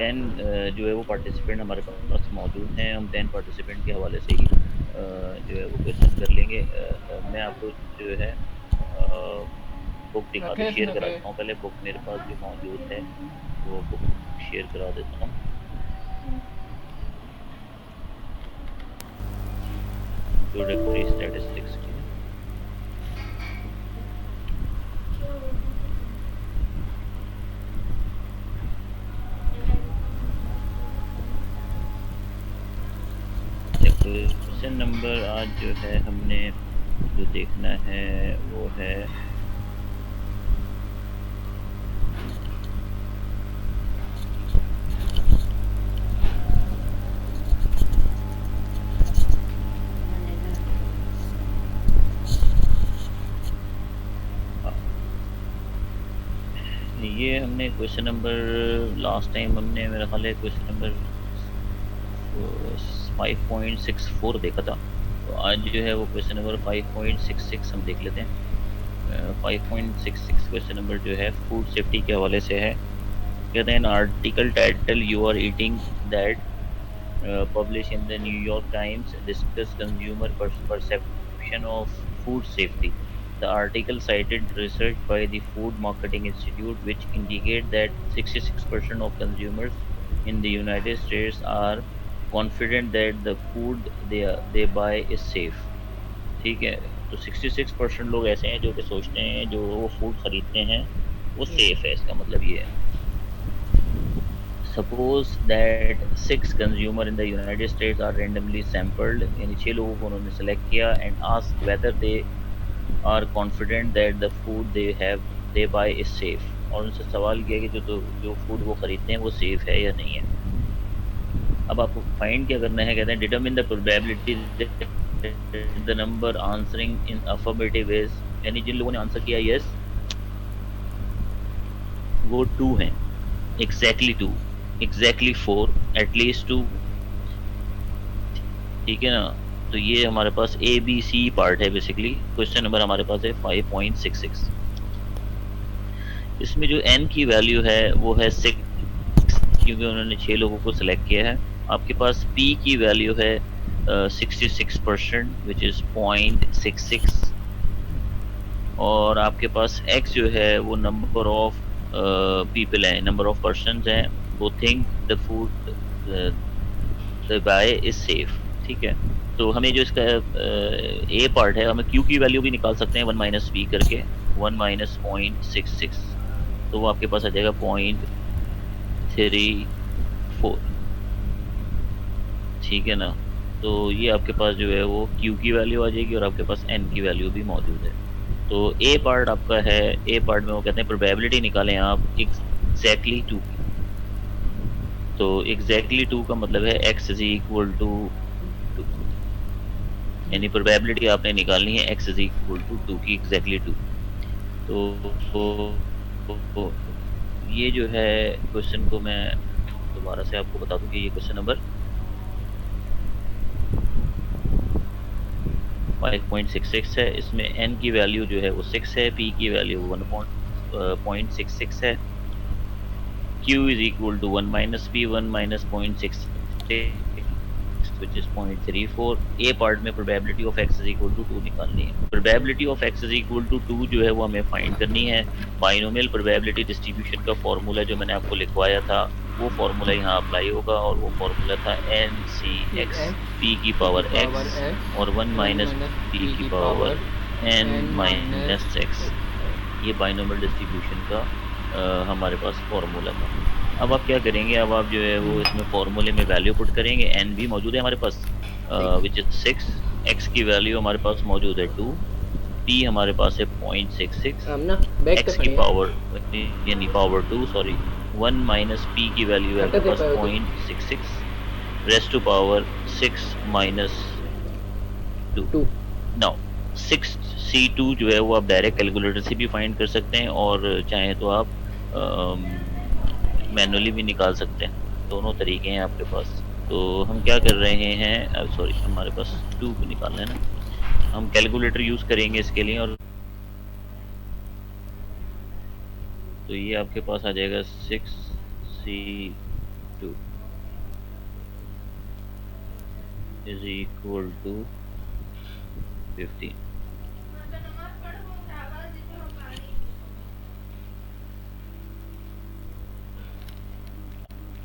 10 जो है वो पार्टिसिपेंट हमारे पास मौजूद हैं। हम 10 पार्टिसिपेंट के हवाले से ही जो है वो क्वेश्चन कर लेंगे। मैं आपको जो है बुक दिखा दे रखे शेयर इसमें करा के। देता हूँ। पहले बुक मेरे पास जो मौजूद है वो बुक शेयर करा देता हूँ। इंट्रोडक्टरी स्टैटिस्टिक्स की है। क्वेश्चन नंबर आज जो है हमने जो देखना है वो है ये हमने क्वेश्चन नंबर लास्ट टाइम हमने मेरा ख्याल है क्वेश्चन नंबर 5.64 देखा था। तो आज जो है वो क्वेश्चन नंबर 5.66 हम देख लेते हैं। 5.66 क्वेश्चन नंबर जो है फूड सेफ्टी के हवाले से है। कहते हैं article title you are eating that published in the New York Times discuss consumer perception of food safety. The article cited research by the Food Marketing Institute, which indicate that 66% of consumers in the United States are confident that the food they buy is safe. ठीक है। तो 66% लोग ऐसे हैं जो कि सोचते हैं जो वो फूड खरीदते हैं वो सेफ है। इसका मतलब ये है। Suppose that 6 consumers in the United States are randomly sampled, यानी 6 लोगों को उन्होंने सेलेक्ट किया and ask whether they are confident that the food they buy is safe। और उनसे सवाल किया कि जो फूड वो खरीदते हैं वो सेफ है या नहीं है। अब आपको फाइंड क्या करना है। कहते हैं determine the probability the number answering in affirmative is, यानी जिन लोगों ने आंसर किया यस वो 2 हैं, एग्जैक्टली 2, एग्जैक्टली 4, एटलीस्ट 2। ठीक है ना। तो ये हमारे पास ए बी सी पार्ट है। बेसिकली क्वेश्चन नंबर हमारे पास है 5.66। इसमें जो एन की वैल्यू है वो है 6, क्योंकि उन्होंने 6 लोगों को सिलेक्ट किया है। आपके पास पी की वैल्यू है 66% विच इज 0.66। और आपके पास एक्स जो है वो नंबर ऑफ पीपल है, नंबर ऑफ पर्सन हैं वो think the food the buy is safe. ठीक है। तो हमें जो इसका ए पार्ट है हमें क्यू की वैल्यू भी निकाल सकते हैं 1 - बी करके। 1 - 0.66 तो वो आपके पास आ जाएगा 0.34। ठीक है ना। तो ये आपके पास जो है वो क्यू की वैल्यू आ जाएगी और आपके पास एन की वैल्यू भी मौजूद है। तो ए पार्ट आपका है। ए पार्ट में वो कहते हैं प्रोबेबिलिटी निकालें आप एग्जैक्टली 2 की। तो एग्जैक्टली 2 का मतलब है एक्स इज इक्वल टू 2, यानी प्रोबेबिलिटी आपने निकालनी है x इज इक्वल टू 2 की, एग्जैक्टली 2। तो ये जो है क्वेश्चन को मैं दोबारा से आपको बता दूं कि ये क्वेश्चन नंबर 5.66 है। इसमें n की वैल्यू जो है वो 6 है, p की वैल्यू 1.66 है, q is equal to 1 - p 1 - 0.66 which is 0.34। A part में probability of x is equal to 2 निकालनी है। Probability of x is equal to 2 जो है वो हमें फाइंड करनी है। बाइनोमियल प्रोबेबिलिटी डिस्ट्रीब्यूशन का फॉर्मूला जो मैंने आपको लिखवाया था वो फॉर्मूला यहाँ अप्लाई होगा और वो फॉर्मूला था N C C X, X P की पी की पावर पावर एक्स एक्स और 1 one minus minus P P की की power power N N minus minus X. ये बाइनोमियल डिस्ट्रीब्यूशन का हमारे पास फॉर्मूला था। अब आप क्या करेंगे, अब आप जो है वो इसमें फॉर्मूले में वैल्यू पुट करेंगे। एन भी मौजूद है हमारे पास सिक्स। विच इज 6, एक्स की वैल्यू हमारे पास मौजूद है 2, पी हमारे पास है 0.66, हम ना बैक तो एक्स की खड़ी है। पावर यानी पावर 2 सॉरी, 1 माइनस पी की वैल्यू है कटे आपके थे पास पर तो 0.66 rest two power 6 minus 2। Two. Now 6c2 जो है वो आप डायरेक्ट कैलकुलेटर से भी फाइंड कर सकते हैं और चाहें तो आप मैनुअली भी निकाल सकते हैं। दोनों तरीके हैं आपके पास। तो हम क्या कर रहे हैं, सॉरी हमारे पास 2 को निकालना है ना, हम कैलकुलेटर यूज करेंगे इसके लिए। और तो ये आपके पास आ जाएगा 6c2 2 is equal to 15।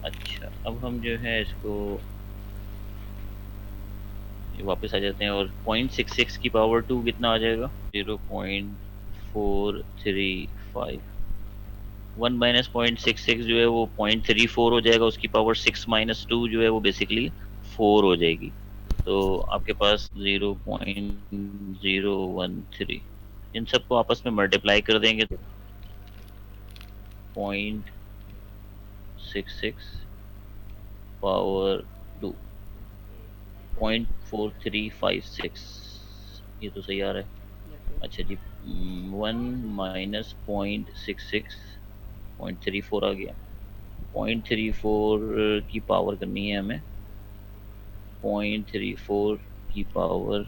अच्छा, अब हम जो है इसको वापस आ जाते हैं, और 0.66 की पावर 2 कितना आ जाएगा? 0.435। 1 - 0.66 जो है वो 0.34 हो जाएगा, उसकी पावर 6 - 2 जो है वो बेसिकली 4 हो जाएगी। तो आपके पास 0.013, इन सबको आपस में मल्टीप्लाई कर देंगे तो 0.66 पावर 2, 0.4356, ये तो सही आ रहा है। अच्छा जी, 1 - 0.66 0.34 आ गया। 0.34 की पावर करनी है हमें, 0.34 की पावर,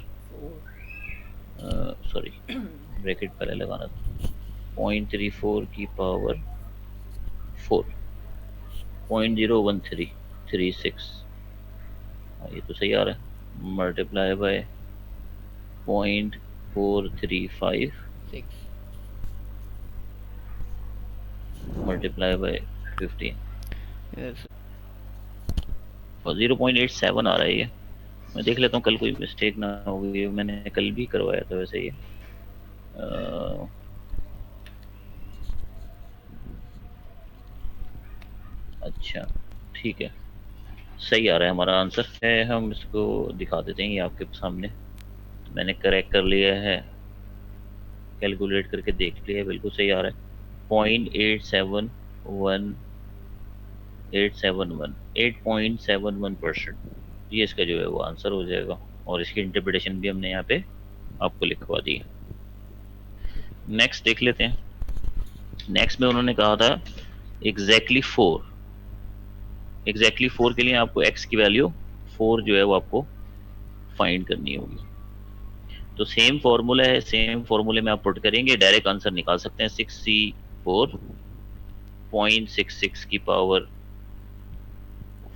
सॉरी ब्रैकेट पहले लगाना था, 0.34 की पावर 4, 0.01336, ये तो सही आ रहा है। मल्टीप्लाई बाय 0.435 मल्टीप्लाई बाय 15, और 0.87 आ रहा है ये। मैं देख लेता हूँ कल कोई मिस्टेक ना हो गई, मैंने कल भी करवाया था वैसे ये। अ, अच्छा, ठीक है, सही आ रहा है हमारा आंसर है। हम इसको दिखा देते हैं, ये आपके सामने मैंने करेक्ट कर लिया है, कैलकुलेट करके देख लिया है, बिल्कुल सही आ रहा है। 8.71 ये इसका जो है वो आंसर हो जाएगा, और इसकी इंटरप्रिटेशन भी हमने यहाँ पे आपको लिखवा दी है। नेक्स्ट देख लेते हैं। नेक्स्ट में उन्होंने कहा था एग्जैक्टली 4। एग्जैक्टली 4 के लिए आपको एक्स की वैल्यू 4 जो है वो आपको फाइंड करनी होगी। तो सेम फॉर्मूला है, सेम फॉर्मूले में आप पुट करेंगे, डायरेक्ट आंसर निकाल सकते हैं। 6c4 0.66 की पावर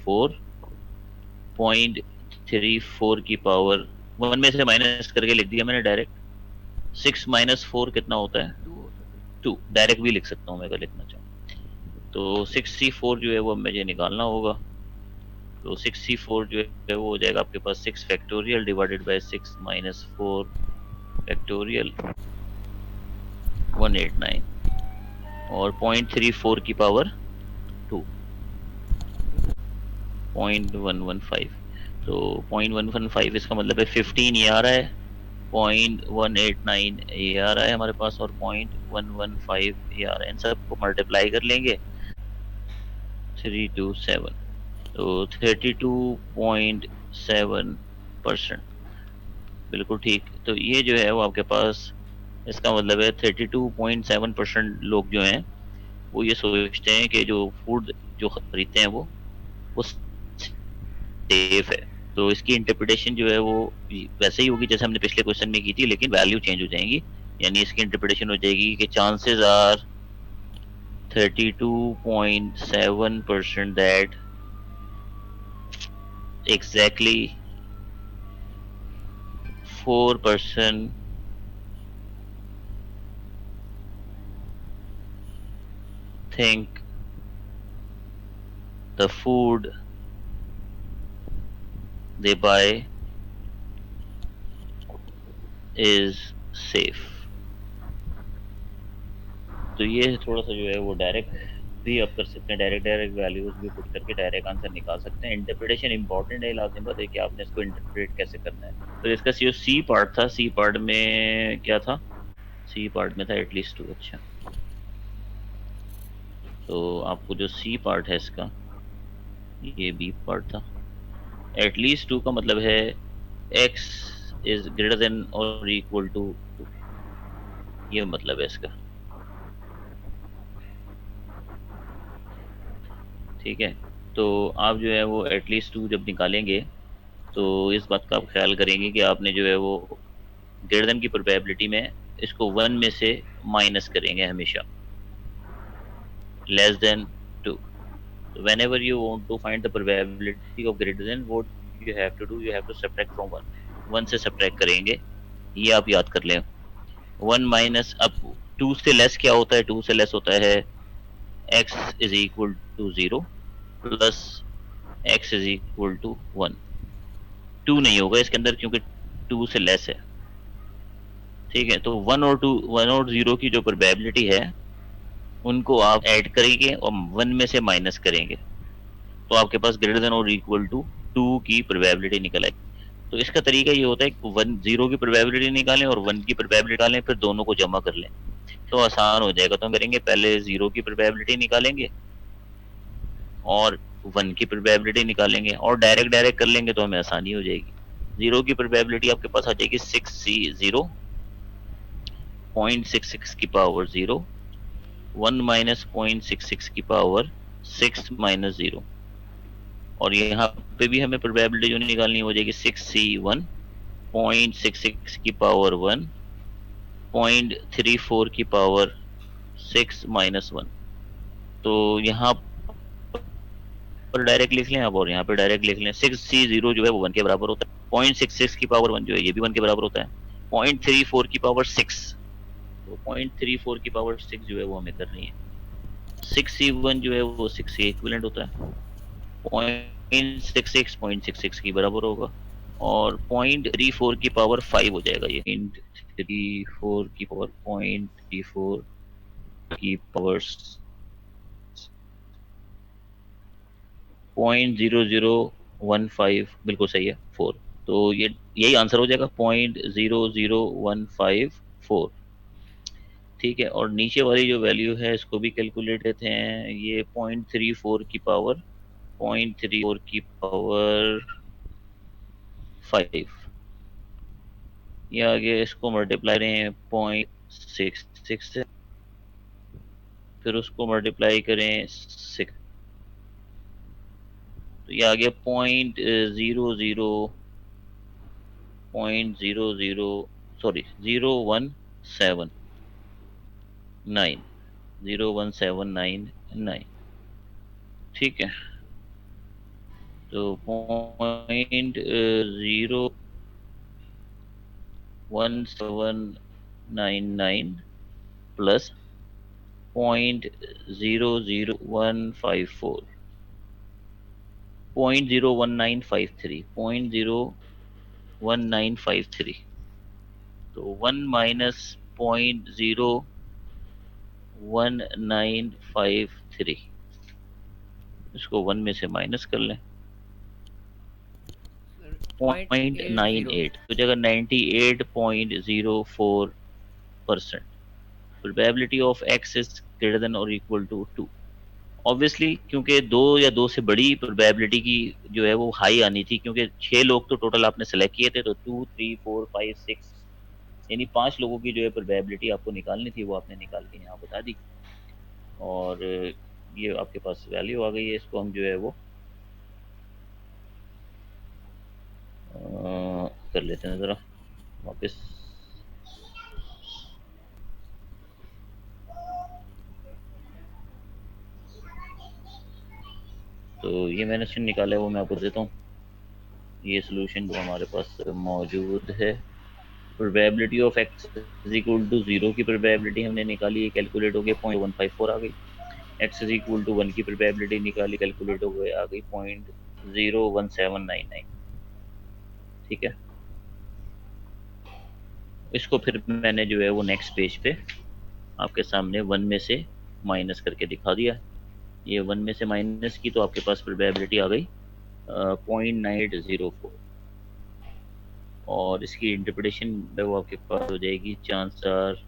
4, 0.34 की पावर 1 में से माइनस करके लिख दिया मैंने डायरेक्ट। 6 - 4 कितना होता है? 2। डायरेक्ट भी लिख सकता हूँ मैं अगर लिखना चाहूँ तो। 6c4 जो है वो मुझे निकालना होगा। तो 6c4 जो है वो हो जाएगा आपके पास 6 फैक्टोरियल डिवाइडेड बाय 6 - 4 फैक्टोरियल 189, और 0.34 की पावर 2, 0.115। तो 0.115 इसका मतलब है 15 ये आ रहा है, 0.189 ये आ रहा है हमारे पास, और 0.115 ये आ रहा है। इन सबको मल्टीप्लाई कर लेंगे, 327, तो 32.7%, बिल्कुल ठीक। तो ये जो है वो आपके पास, इसका मतलब है 32.7% लोग जो हैं वो ये सोचते हैं कि जो फूड जो खरीदते हैं वो सेफ है। तो इसकी इंटरप्रिटेशन जो है वो वैसे ही होगी जैसे हमने पिछले क्वेश्चन में की थी, लेकिन वैल्यू चेंज हो जाएंगी। यानी इसकी इंटरप्रिटेशन हो जाएगी कि chances are 32.7% that exactly 4% think the food they buy is safe। तो ये थोड़ा सा जो है वो डायरेक्ट भी आप कर सकते हैं, डायरेक्ट डायरेक्ट वैल्यूज भी पुट करके डायरेक्ट आंसर निकाल सकते हैं। इंटरप्रिटेशन इंपॉर्टेंट है, लाजिम बात है कि आपने इसको इंटरप्रेट कैसे करना है। तो इसका जो सी पार्ट था, सी पार्ट में क्या था? सी पार्ट में था एटलीस्ट 2। अच्छा, तो आपको जो सी पार्ट है इसका, ये बी पार्ट था। एटलीस्ट 2 का मतलब है एक्स इज ग्रेटर देन और इक्वल टू 2, ये मतलब है इसका। ठीक है, तो आप जो है वो एटलीस्ट 2 जब निकालेंगे तो इस बात का आप ख्याल करेंगे कि आपने जो है वो ग्रेटर देन की प्रोबेबिलिटी में इसको 1 में से माइनस करेंगे हमेशा, less than 2। whenever you want to find the probability of greater than, what you have to do, you have to subtract from one, one से सब्ट्रैक्ट करेंगे, ये आप याद कर लें। वन माइनस, अब टू से लेस क्या होता है, टू से लेस होता है X is equal to zero plus X is equal to one. Two नहीं होगा इसके अंदर क्योंकि टू से लेस है। ठीक है, तो वन और टू, वन और जीरो की जो प्रोबेबिलिटी है उनको आप ऐड करेंगे और वन में से माइनस करेंगे, तो आपके पास ग्रेटर देन और इक्वल टू टू की प्रोबेबिलिटी निकल आएगी। तो इसका तरीका ये होता है कि वन, जीरो की प्रोबेबिलिटी निकालें और वन की प्रोबेबिलिटी निकालें, फिर दोनों को जमा कर लें, तो आसान हो जाएगा। तो हम करेंगे, पहले जीरो की प्रोबेबिलिटी निकालेंगे और वन की प्रोबेबिलिटी निकालेंगे, और डायरेक्ट डायरेक्ट कर लेंगे तो हमें आसानी हो जाएगी। जीरो की प्रोबेबिलिटी आपके पास आ जाएगी 6c0.66 की पावर जीरो, वन माइनस 0.66 की पावर 6 - 0, और यहाँ पे भी हमें प्रोबेबिलिटी जो निकालनी हो जाएगी 6c1.66 की पावर वन, 0.34 की पावर 6 - 1। तो यहाँ पर डायरेक्ट लिख लें आप, और यहाँ पे डायरेक्ट लिख लें। 6c0 जो है वो वन के बराबर होता है, 0.66 की पावर वन जो है ये भी वन के बराबर होता है, 0.34 की पावर 6, तो 0.34 की पावर 6 जो है वो हमें करनी है। 6c1 जो है वो 6 के इक्विवेलेंट होता है, 0.66 की बराबर होगा, और 0.34 की पावर 5 हो जाएगा ये, 0.34 की पावर, 0.34 की पावर 0.0015, बिल्कुल सही है, 4। तो ये यही आंसर हो जाएगा, 0.00154। ठीक है, और नीचे वाली जो वैल्यू है इसको भी कैलकुलेट देते हैं, ये 0.34 की पावर, 0.34 की पावर 5, ये आगे इसको मल्टीप्लाई करें 0.66 से, फिर उसको मल्टीप्लाई करें 6, तो ये आ गया 0.00, सॉरी 0.179, 0.1799। ठीक है, तो 0.01799 प्लस 0.00154, 0.01953, 0.01953, तो वन माइनस 0.01953, इसको वन में से माइनस कर लें, point point eight nine zero eight तो जगह 98.04%। Probability of X is greater than और इक्वल टू टू। ऑब्वियसली क्योंकि दो या दो से बड़ी प्रोबेबिलिटी की जो है वो हाई आनी थी, क्योंकि 6 लोग तो टोटल आपने सेलेक्ट किए थे, तो 2 3 4 5 6, यानी 5 लोगों की जो है प्रोबेबिलिटी आपको निकालनी थी, वो आपने निकाल के यहाँ बता दी, और ये आपके पास वैल्यू आ गई है। इसको हम जो है वो कर लेते हैं ज़रा वापस। तो ये मैंने सोल्यूशन निकाला है वो मैं आपको देता हूँ। ये सोल्यूशन जो हमारे पास मौजूद है, probability of X is equal to zero की प्रोबेबिलिटी हमने निकाली है, कैलकुलेट हो गई 0.154 आ गई। X is equal to one की प्रोबेबिलिटी निकाली, कैलकुलेट हो गई, आ गई 0.01799। ठीक है, इसको फिर मैंने जो है वो नेक्स्ट पेज पे आपके सामने वन में से माइनस करके दिखा दिया। ये वन में से माइनस की तो आपके पास प्रोबेबिलिटी आ गई 0.9804, और इसकी इंटरप्रिटेशन वो आपके पास हो जाएगी, chance are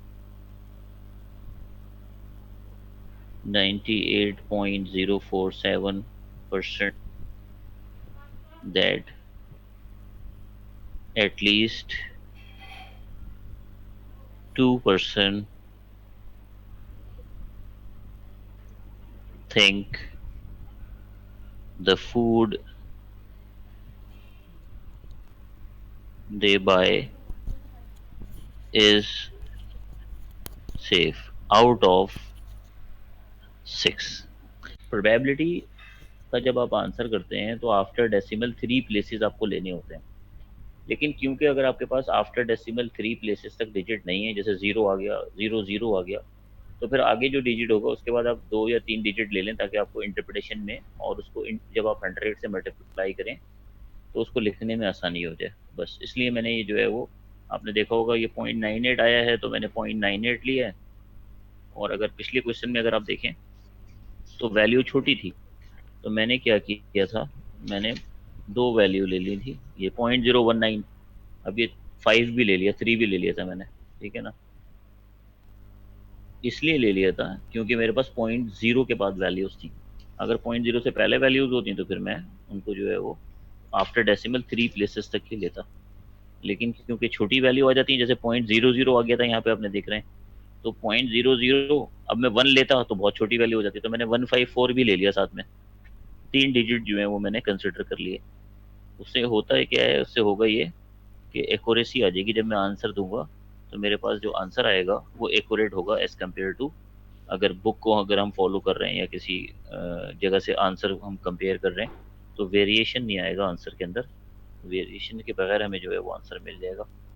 98.047% that at least 2% think the food they buy is safe out of 6। Probability का जब आप आंसर करते हैं तो आफ्टर डेसिमल 3 प्लेसेस आपको लेने होते हैं। लेकिन क्योंकि अगर आपके पास आफ्टर डेसिमल 3 प्लेसेस तक डिजिट नहीं है, जैसे ज़ीरो आ गया, ज़ीरो ज़ीरो आ गया, तो फिर आगे जो डिजिट होगा उसके बाद आप 2 या 3 डिजिट ले लें, ताकि आपको इंटरप्रिटेशन में और उसको जब आप 100 से मल्टीप्लाई करें तो उसको लिखने में आसानी हो जाए। बस इसलिए मैंने ये जो है वो, आपने देखा होगा ये 0.98 आया है तो मैंने 0.98 लिया है। और अगर पिछले क्वेश्चन में अगर आप देखें तो वैल्यू छोटी थी, तो मैंने क्या किया था, मैंने दो वैल्यू ले ली थी, ये 0.019, अब ये 5 भी ले लिया, 3 भी ले लिया था मैंने, ठीक है ना। इसलिए ले लिया था क्योंकि मेरे पास 0.0 के बाद वैल्यूज थी। अगर 0.0 से पहले वैल्यूज होती तो फिर मैं उनको जो है वो आफ्टर डेसिमल 3 प्लेसेस तक ही लेता। लेकिन क्योंकि छोटी वैल्यू आ जाती है, जैसे 0.00 आ गया था यहाँ पे आपने देख रहे हैं, तो 0.00, अब मैं 1 लेता तो बहुत छोटी वैल्यू हो जाती, तो मैंने 154 भी ले लिया साथ में। 3 डिजिट जो है वो मैंने कंसिडर कर लिए। उससे होता है क्या है, उससे होगा ये कि एक्यूरेसी आ जाएगी, जब मैं आंसर दूंगा तो मेरे पास जो आंसर आएगा वो एक्यूरेट होगा एज कम्पेयर टू, अगर बुक को अगर हम फॉलो कर रहे हैं या किसी जगह से आंसर हम कंपेयर कर रहे हैं, तो वेरिएशन नहीं आएगा आंसर के अंदर। वेरिएशन के बगैर हमें जो है वो आंसर मिल जाएगा।